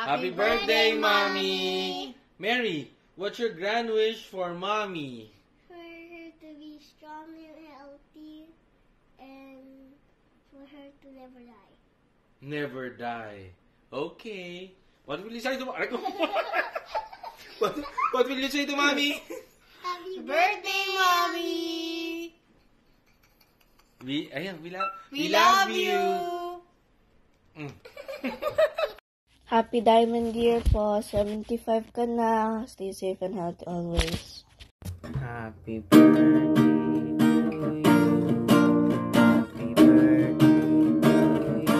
Happy birthday, Mommy! Mary, what's your grand wish for Mommy? For her to be strong and healthy, and for her to never die. Never die. Okay. What will you say to what will you say to Mommy? Happy birthday, Mommy! We love you! Happy Diamond Year po. 75 ka na. Stay safe and healthy always. Happy birthday to you. Happy birthday to you.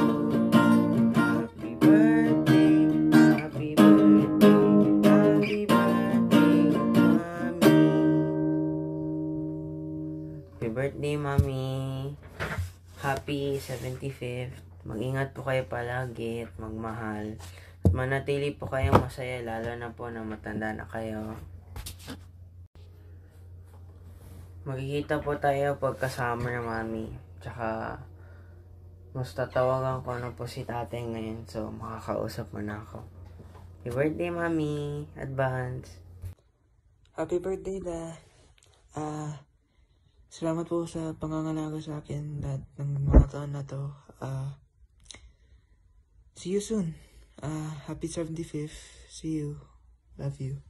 Happy birthday. Happy birthday. Happy birthday, Mommy. Happy birthday, Mommy. Happy 75th. Mag-ingat po kayo palagi at magmahal. At manatili po kayong masaya, lalo na po na matanda na kayo. Magkikita po tayo pagkasama na Mami. Tsaka, mas tatawagan ko na po si tatay ngayon. So, makakausap mo na ako. Happy birthday, Mami. Advance. Happy birthday, Dad. Salamat po sa pangangalaga sa akin, Dad, ng mga taon na to. See you soon. Happy 75th. See you. Love you.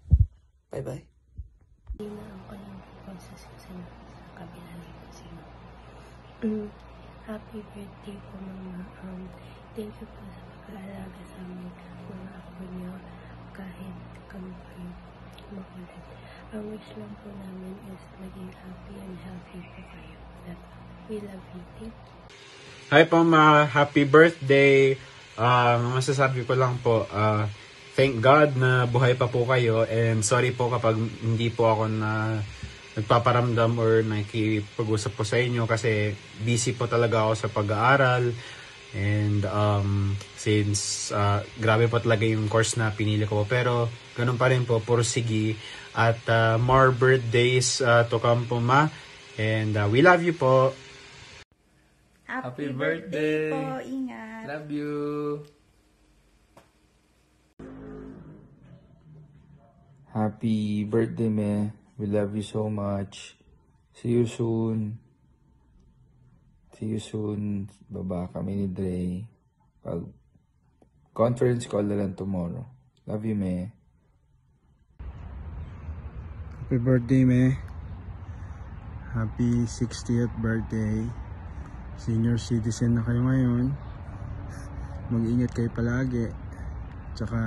Bye-bye. Hinaan ko lang po sa kabila nito sino. Happy birthday po, Mama. Thank you po sa pag-aalaga sa amin, mga apo niyo, kahit kami po makulit. Ang wish lang po namin is maging happy and healthy po kayo. We love you. Thank you. Hi po, Ma. Happy birthday. Masasabi ko lang po, thank God na buhay pa po kayo, and sorry po kapag hindi po ako nagpaparamdam or nakikipag-usap po sa inyo kasi busy po talaga ako sa pag-aaral, and since grabe po talaga yung course na pinili ko po, pero ganun pa rin po, pursigi at more birthdays to come po, Ma, and we love you po. Happy birthday po, ingat. Love you. Happy birthday, me. We love you so much. See you soon. See you soon. Baba kami ni Dre. Pag conference call na lang tomorrow. Love you, me. Happy birthday, Me. Happy 60th birthday. Senior citizen na kayo ngayon. Mag-ingat kayo palagi. Tsaka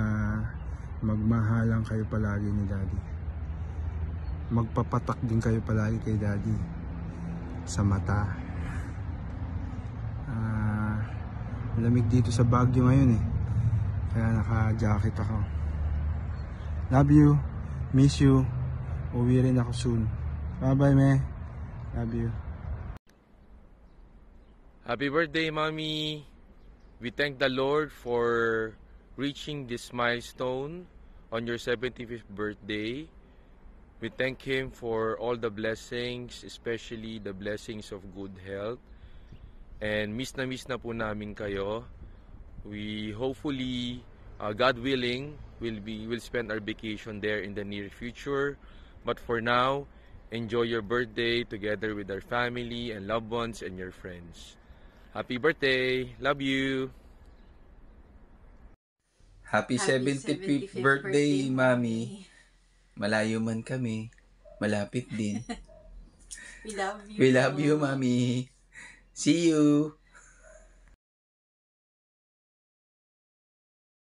magmahalang kayo palagi ni Daddy. Magpapatak din kayo palagi kay Daddy sa mata. Lamig dito sa Baguio ngayon eh. Kaya naka-jacket ako. Love you. Miss you. Uwi rin ako soon. Bye-bye, Me. Love you. Happy birthday, Mommy. We thank the Lord for reaching this milestone on your 75th birthday. We thank Him for all the blessings, especially the blessings of good health. And miss na po namin kayo. We hopefully, God willing, will spend our vacation there in the near future. But for now, enjoy your birthday together with our family and loved ones and your friends. Happy birthday! Love you! Happy 75th birthday, Mami. Malayo man kami. Malapit din. We love you. We love you, Mami. See you.